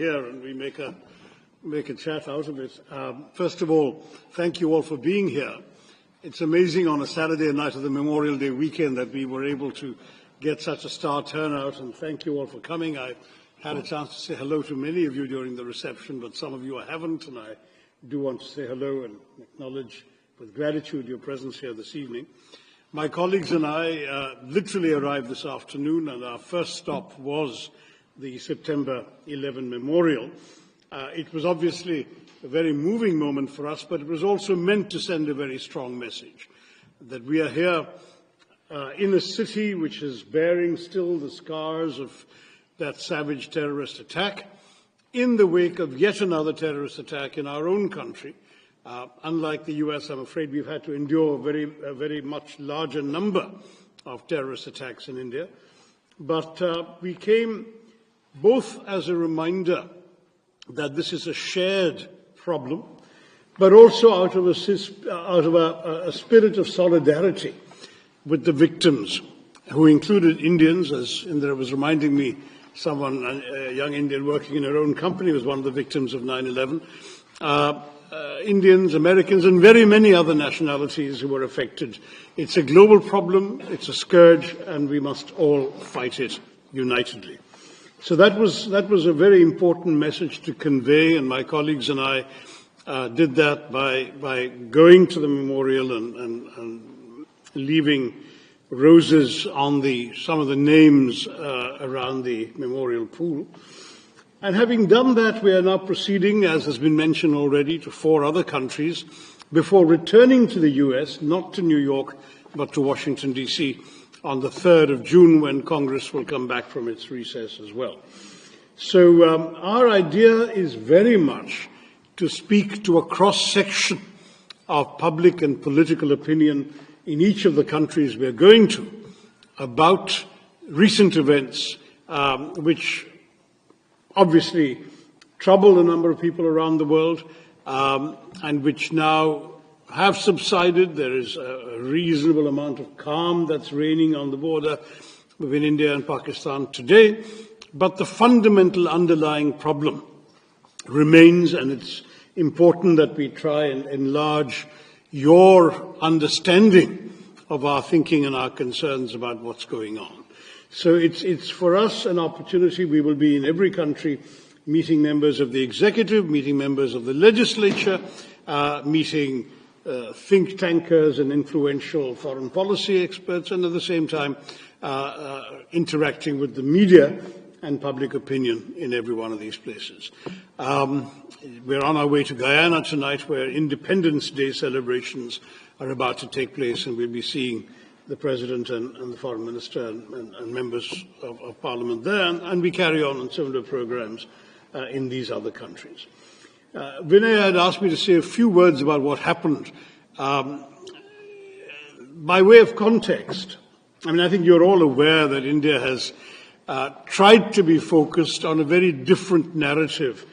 here and we make a chat out of it. First of all, thank you all for being here. It's amazing on a Saturday night of the Memorial Day weekend that we were able to get such a star turnout, and thank you all for coming. I had a chance to say hello to many of you during the reception, but some of you I haven't, and I do want to say hello and acknowledge with gratitude your presence here this evening. My colleagues and I literally arrived this afternoon, and our first stop was the September 11 memorial. It was obviously a very moving moment for us, but it was also meant to send a very strong message that we are here in a city which is bearing still the scars of that savage terrorist attack, in the wake of yet another terrorist attack in our own country. Unlike the US, I'm afraid we've had to endure a very much larger number of terrorist attacks in India. But we came both as a reminder that this is a shared problem, but also out of a spirit of solidarity with the victims, who included Indians, as Indra was reminding me. Someone, a young Indian working in her own company, was one of the victims of 9/11. Indians, Americans, and very many other nationalities who were affected. It's a global problem, it's a scourge, and we must all fight it unitedly. So that was a very important message to convey, and my colleagues and I did that by going to the memorial and leaving roses on some of the names around the memorial pool. And having done that, we are now proceeding, as has been mentioned already, to 4 other countries before returning to the US, not to New York, but to Washington, D.C., on the 3rd of June, when Congress will come back from its recess as well. So our idea is very much to speak to a cross-section of public and political opinion in each of the countries we're going to about recent events which obviously trouble a number of people around the world and which now have subsided. There is a reasonable amount of calm that's reigning on the border between India and Pakistan today, but the fundamental underlying problem remains, and it's important that we try and enlarge your understanding of our thinking and our concerns about what's going on. So it's for us an opportunity. We will be in every country meeting members of the executive, meeting members of the legislature, meeting think tankers and influential foreign policy experts, and at the same time interacting with the media and public opinion in every one of these places. We're on our way to Guyana tonight, where Independence Day celebrations are about to take place, and we'll be seeing the President and the Foreign Minister and members of Parliament there, and we carry on similar programs in these other countries. Vinay had asked me to say a few words about what happened. By way of context, I think you're all aware that India has tried to be focused on a very different narrative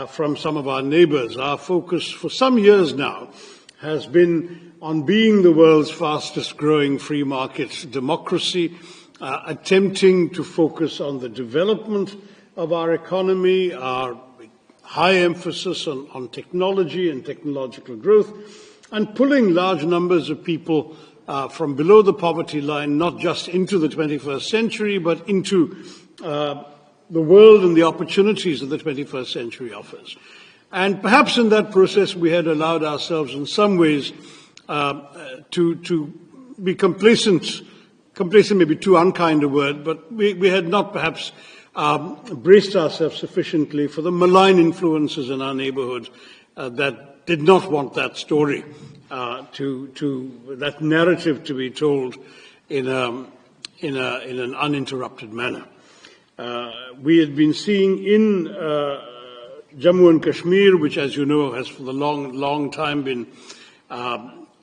from some of our neighbors. Our focus for some years now has been on being the world's fastest growing free market democracy, attempting to focus on the development of our economy, our high emphasis on technology and technological growth, and pulling large numbers of people from below the poverty line, not just into the 21st century, but into the world and the opportunities that the 21st century offers. And perhaps in that process we had allowed ourselves in some ways to be complacent. Complacent may be too unkind a word, but we had not perhaps braced ourselves sufficiently for the malign influences in our neighborhood that did not want that story, that narrative to be told in an uninterrupted manner. We had been seeing in Jammu and Kashmir, which, as you know, has for the long time been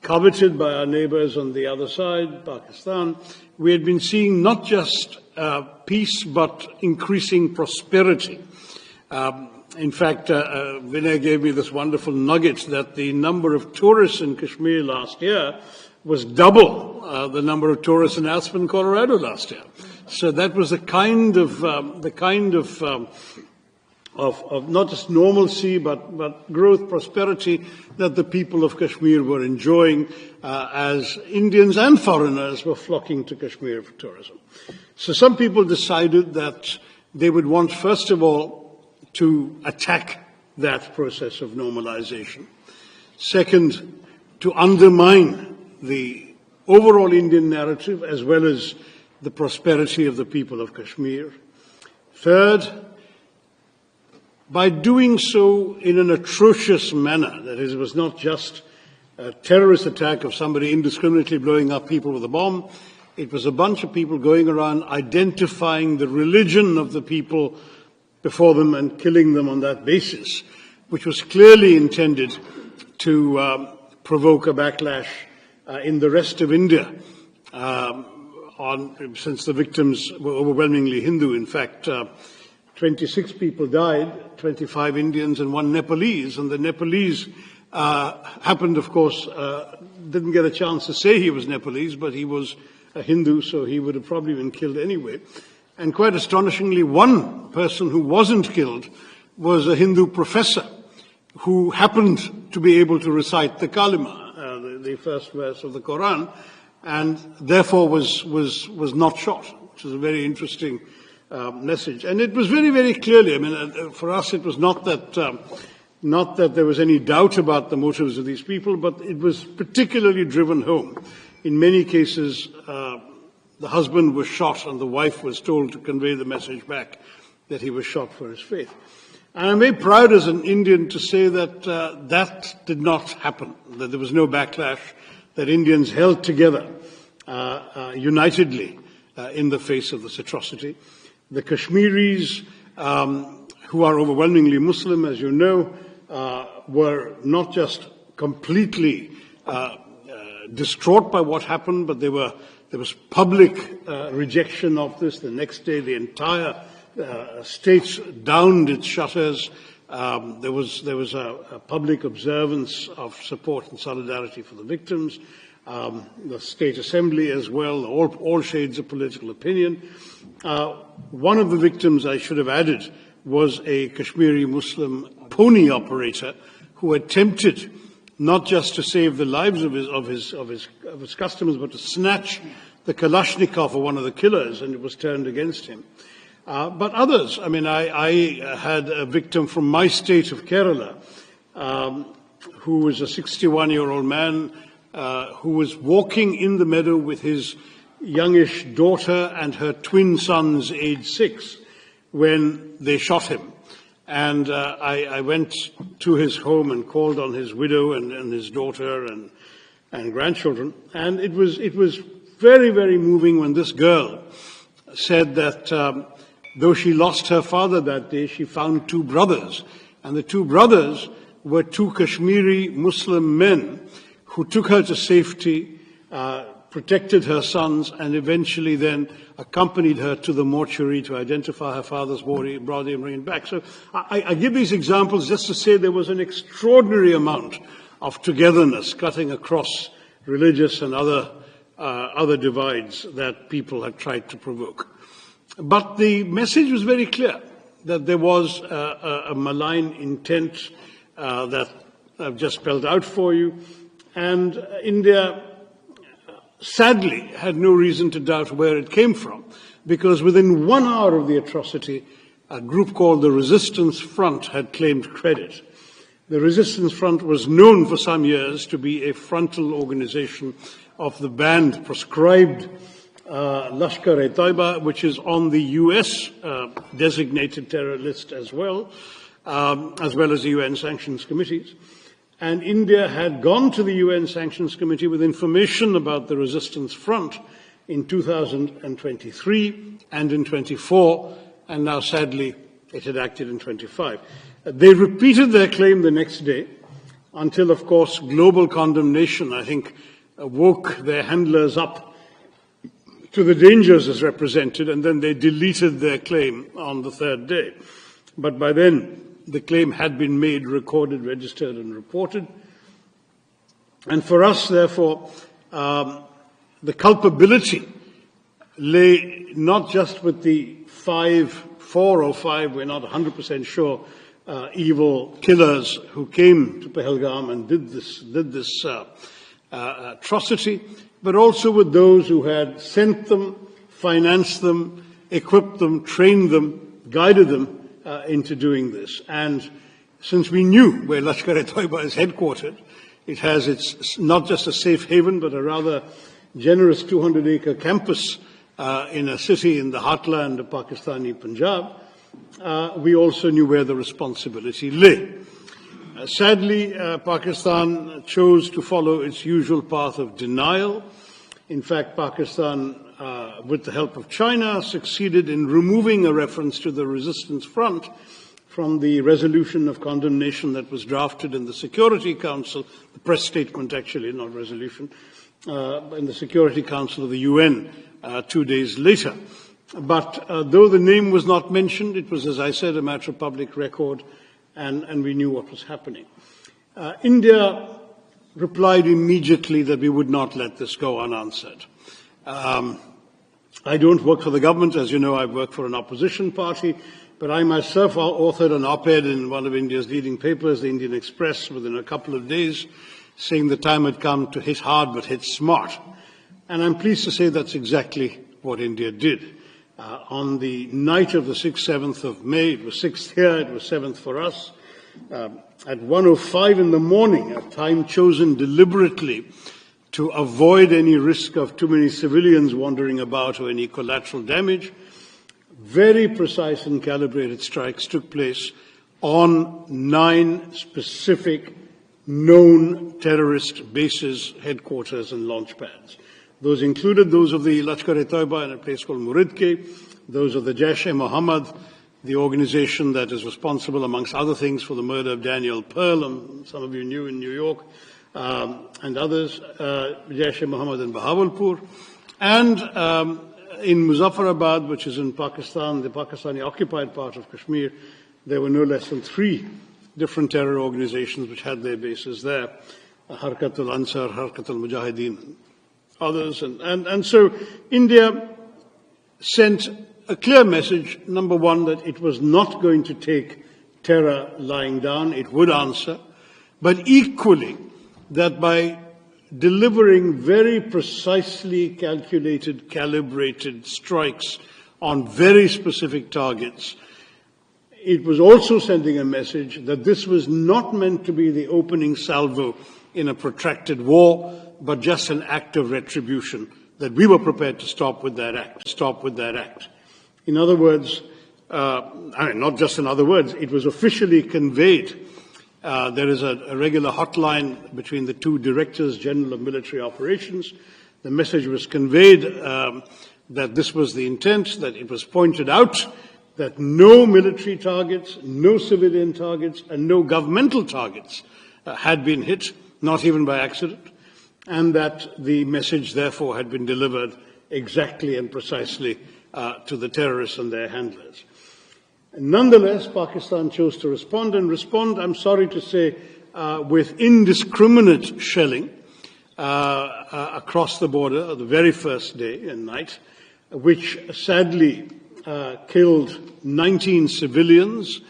coveted by our neighbors on the other side, Pakistan. We had been seeing not just peace, but increasing prosperity. In fact, Vinay gave me this wonderful nugget that the number of tourists in Kashmir last year was double the number of tourists in Aspen, Colorado last year. So that was the kind of of not just normalcy, but growth, prosperity that the people of Kashmir were enjoying as Indians and foreigners were flocking to Kashmir for tourism. So some people decided that they would want, first of all, to attack that process of normalization. Second, to undermine the overall Indian narrative as well as the prosperity of the people of Kashmir. Third, by doing so in an atrocious manner, that is, it was not just a terrorist attack of somebody indiscriminately blowing up people with a bomb, it was a bunch of people going around identifying the religion of the people before them and killing them on that basis, which was clearly intended to provoke a backlash in the rest of India, since the victims were overwhelmingly Hindu. In fact, 26 people died, 25 Indians and 1 Nepalese, and the Nepalese happened, of course, didn't get a chance to say he was Nepalese, but he was a Hindu, so he would have probably been killed anyway. And quite astonishingly, one person who wasn't killed was a Hindu professor who happened to be able to recite the Kalima, the first verse of the Quran, and therefore was not shot, which is a very interesting message. And it was very, very clearly, I mean, for us it was not that there was any doubt about the motives of these people, but it was particularly driven home. In many cases, the husband was shot and the wife was told to convey the message back that he was shot for his faith. And I'm very proud as an Indian to say that that did not happen, that there was no backlash, that Indians held together unitedly in the face of this atrocity. The Kashmiris, who are overwhelmingly Muslim, as you know, were not just completely distraught by what happened, but there was public rejection of this. The next day, the entire state downed its shutters. There was a public observance of support and solidarity for the victims. The state assembly as well, all shades of political opinion. One of the victims, I should have added, was a Kashmiri Muslim pony operator who attempted not just to save the lives of his customers, but to snatch the Kalashnikov of one of the killers, and it was turned against him. But others, I mean, I had a victim from my state of Kerala, who was a 61-year-old man who was walking in the meadow with his youngish daughter and her twin sons, aged 6, when they shot him. And I went to his home and called on his widow and his daughter and grandchildren. And it was very, very moving when this girl said that though she lost her father that day, she found 2 brothers. And the 2 brothers were 2 Kashmiri Muslim men who took her to safety, protected her sons, and eventually then accompanied her to the mortuary to identify her father's body and bring him back. So I give these examples just to say there was an extraordinary amount of togetherness cutting across religious and other divides that people had tried to provoke. But the message was very clear, that there was a malign intent that I've just spelled out for you. And India, sadly, had no reason to doubt where it came from, because within 1 hour of the atrocity, a group called the Resistance Front had claimed credit. The Resistance Front was known for some years to be a frontal organization of the banned, proscribed Lashkar-e-Taiba, which is on the US designated terror list as well as the UN sanctions committees. And India had gone to the UN Sanctions Committee with information about the Resistance Front in 2023 and in 24, and now sadly it had acted in 25. They repeated their claim the next day until, of course, global condemnation, I think, woke their handlers up to the dangers as represented, and then they deleted their claim on the 3rd day. But by then, the claim had been made, recorded, registered, and reported. And for us, therefore, the culpability lay not just with the 5 4 or 5, we're not 100% sure, evil killers who came to Pahalgam and did this atrocity, but also with those who had sent them, financed them, equipped them, trained them, guided them into doing this. And since we knew where Lashkar-e-Toiba is headquartered, it has its not just a safe haven, but a rather generous 200-acre campus in a city in the heartland of Pakistani Punjab. We also knew where the responsibility lay. Sadly, Pakistan chose to follow its usual path of denial. In fact, Pakistan, with the help of China, succeeded in removing a reference to the resistance front from the resolution of condemnation that was drafted in the Security Council, the press statement actually, not resolution, in the Security Council of the UN 2 days later. But though the name was not mentioned, it was, as I said, a matter of public record, and we knew what was happening. India replied immediately that we would not let this go unanswered. I don't work for the government. As you know, I work for an opposition party, but I myself authored an op-ed in one of India's leading papers, the Indian Express, within a couple of days, saying the time had come to hit hard but hit smart. And I'm pleased to say that's exactly what India did. On the night of the 6th, 7th of May, it was 6th here, it was 7th for us, at 1:05 in the morning, a time chosen deliberately to avoid any risk of too many civilians wandering about or any collateral damage, very precise and calibrated strikes took place on 9 specific known terrorist bases, headquarters and launch pads. Those included those of the Lashkar-e-Toiba in a place called Muridke, those of the Jaish-e-Mohammed, the organization that is responsible, amongst other things, for the murder of Daniel Pearl, some of you knew in New York, and others, Jaish-e-Mohammed in Bahawalpur, and in Muzaffarabad, which is in Pakistan, the Pakistani-occupied part of Kashmir, there were no less than 3 different terror organizations which had their bases there, Harkat al-Ansar, Harkat al-Mujahideen, others. And so India sent a clear message, number one, that it was not going to take terror lying down, it would answer, but equally that by delivering very precisely calculated, calibrated strikes on very specific targets, it was also sending a message that this was not meant to be the opening salvo in a protracted war, but just an act of retribution, that we were prepared to stop with that act. In other words, not just in other words, it was officially conveyed. There is a regular hotline between the 2 Directors General of Military Operations. The message was conveyed that this was the intent, that it was pointed out that no military targets, no civilian targets, and no governmental targets had been hit, not even by accident, and that the message, therefore, had been delivered exactly and precisely to the terrorists and their handlers. Nonetheless, Pakistan chose to respond, I'm sorry to say, with indiscriminate shelling across the border the very first day and night, which sadly killed 19 civilians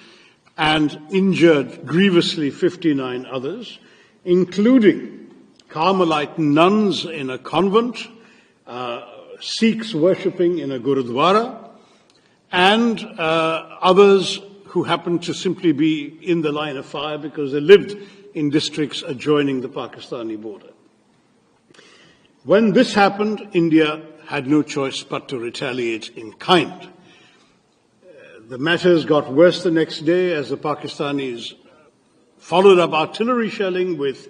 and injured grievously 59 others, including Carmelite nuns in a convent, Sikhs worshipping in a Gurudwara, and others who happened to simply be in the line of fire because they lived in districts adjoining the Pakistani border. When this happened, India had no choice but to retaliate in kind. The matters got worse the next day as the Pakistanis followed up artillery shelling with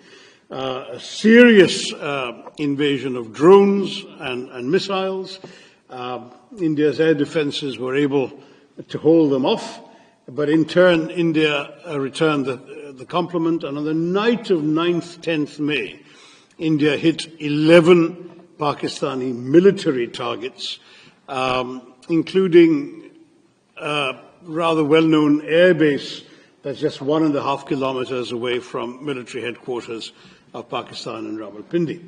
a serious invasion of drones and missiles. India's air defenses were able to hold them off, but in turn India returned the compliment, and on the night of 9th, 10th May, India hit 11 Pakistani military targets, including a rather well-known air base that's just 1.5 kilometers away from military headquarters of Pakistan in Rawalpindi.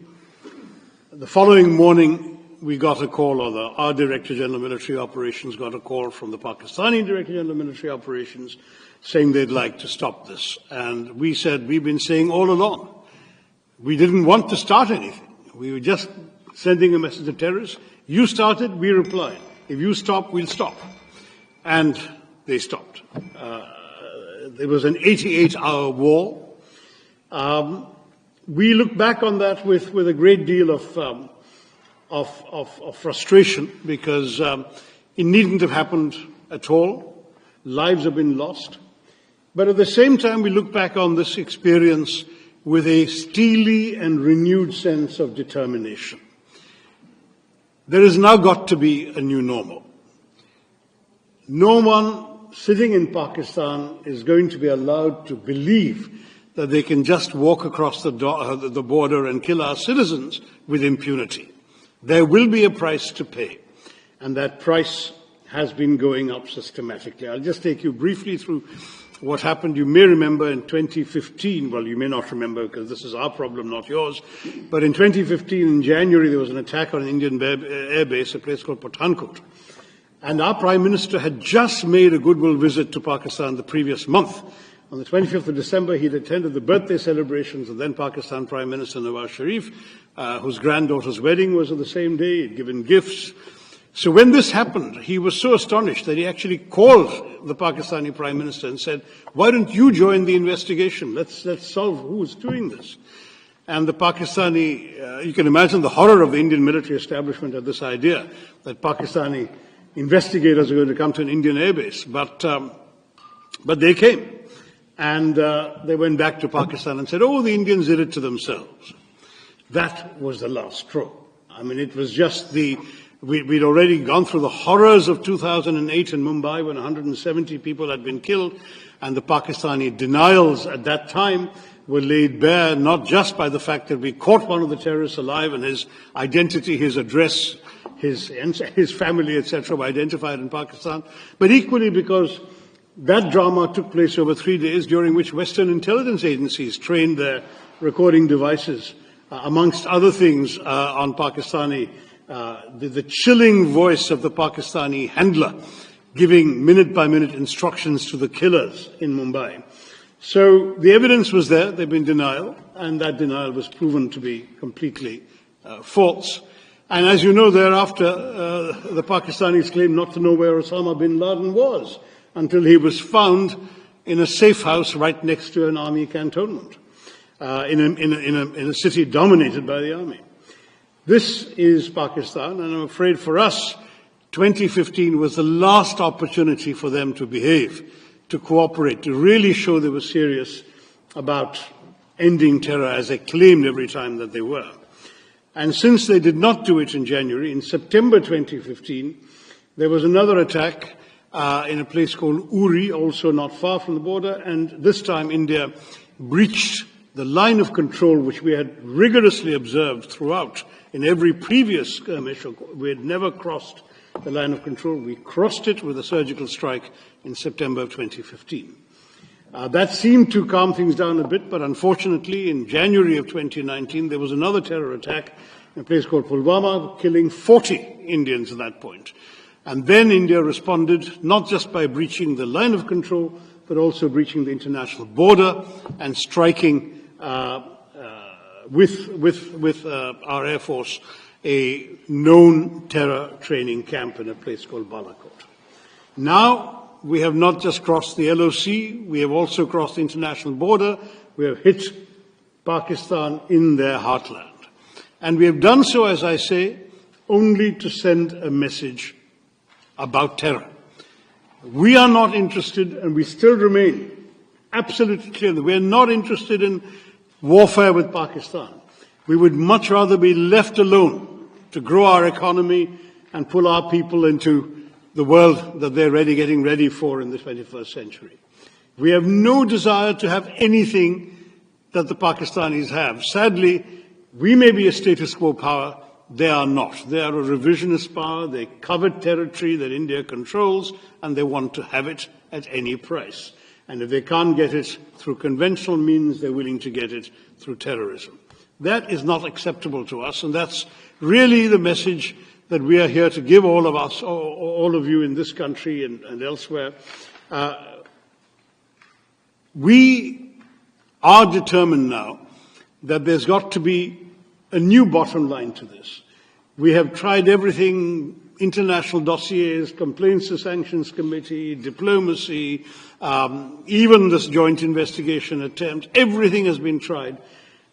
The following morning, we got a call, or our Director General of Military Operations got a call from the Pakistani Director General of Military Operations saying they'd like to stop this. And we said, we've been saying all along, we didn't want to start anything. We were just sending a message to terrorists. You started, we replied. If you stop, we'll stop. And they stopped. There was an 88-hour war. We look back on that with a great deal of frustration, because it needn't have happened at all. Lives have been lost. But at the same time, we look back on this experience with a steely and renewed sense of determination. There has now got to be a new normal. No one sitting in Pakistan is going to be allowed to believe that they can just walk across the border and kill our citizens with impunity. There will be a price to pay, and that price has been going up systematically. I'll just take you briefly through what happened. You may remember in 2015, well, you may not remember because this is our problem, not yours, but in 2015, in January, there was an attack on an Indian air base, a place called Pathankot. And our Prime Minister had just made a goodwill visit to Pakistan the previous month. On the 25th of December, he'd attended the birthday celebrations of then Pakistan Prime Minister Nawaz Sharif, whose granddaughter's wedding was on the same day. He'd given gifts. So when this happened, he was so astonished that he actually called the Pakistani Prime Minister and said, why don't you join the investigation? Let's solve who's doing this. And the Pakistani, you can imagine the horror of the Indian military establishment at this idea that Pakistani investigators are going to come to an Indian airbase. But they came. And they went back to Pakistan and said, oh, the Indians did it to themselves. That was the last straw. I mean, it was just we'd already gone through the horrors of 2008 in Mumbai when 170 people had been killed, and the Pakistani denials at that time were laid bare not just by the fact that we caught one of the terrorists alive and his identity, his address, his family, etc., were identified in Pakistan, but equally because that drama took place over 3 days, during which Western intelligence agencies trained their recording devices, amongst other things, on Pakistani, the chilling voice of the Pakistani handler, giving minute-by-minute instructions to the killers in Mumbai. So the evidence was there, there'd been denial, and that denial was proven to be completely false. And as you know, thereafter, the Pakistanis claimed not to know where Osama bin Laden was, until he was found in a safe house right next to an army cantonment, in a city dominated by the army. This is Pakistan, and I'm afraid for us, 2015 was the last opportunity for them to behave, to cooperate, to really show they were serious about ending terror, as they claimed every time that they were. And since they did not do it in January, in September 2015, there was another attack in a place called Uri, also not far from the border, and this time India breached the line of control which we had rigorously observed throughout in every previous skirmish. We had never crossed the line of control. We crossed it with a surgical strike in September of 2015. That seemed to calm things down a bit, but unfortunately in January of 2019 there was another terror attack in a place called Pulwama, killing 40 Indians at that point. And then India responded not just by breaching the line of control, but also breaching the international border and striking with our Air Force a known terror training camp in a place called Balakot. Now we have not just crossed the LOC, we have also crossed the international border. We have hit Pakistan in their heartland. And we have done so, as I say, only to send a message about terror. We are not interested, and we still remain absolutely clear that we are not interested in warfare with Pakistan. We would much rather be left alone to grow our economy and pull our people into the world that they're getting ready for in the 21st century. We have no desire to have anything that the Pakistanis have. Sadly, we may be a status quo power. They are not. They are a revisionist power. They covet territory that India controls, and they want to have it at any price. And if they can't get it through conventional means, they're willing to get it through terrorism. That is not acceptable to us, and that's really the message that we are here to give all of us, all of you in this country and elsewhere. We are determined now that there's got to be a new bottom line to this. We have tried everything, international dossiers, complaints to sanctions committee, diplomacy, even this joint investigation attempt. Everything has been tried.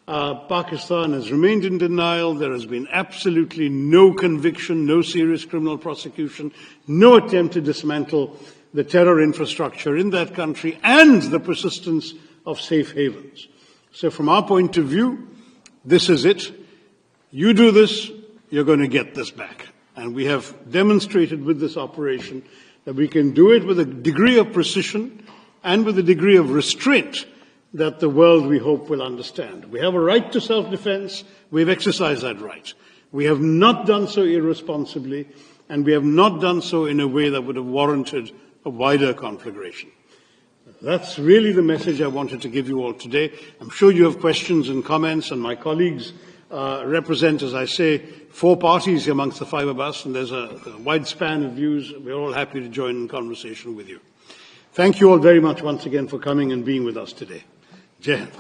Pakistan has remained in denial. There has been absolutely no conviction, no serious criminal prosecution, no attempt to dismantle the terror infrastructure in that country, and the persistence of safe havens. So from our point of view, this is it. You do this, you're going to get this back. And we have demonstrated with this operation that we can do it with a degree of precision and with a degree of restraint that the world, we hope, will understand. We have a right to self-defense. We've exercised that right. We have not done so irresponsibly, and we have not done so in a way that would have warranted a wider conflagration. That's really the message I wanted to give you all today. I'm sure you have questions and comments, and my colleagues represent, as I say, 4 parties amongst the 5 of us, and there's a wide span of views. We're all happy to join in conversation with you. Thank you all very much once again for coming and being with us today. Jai Hind.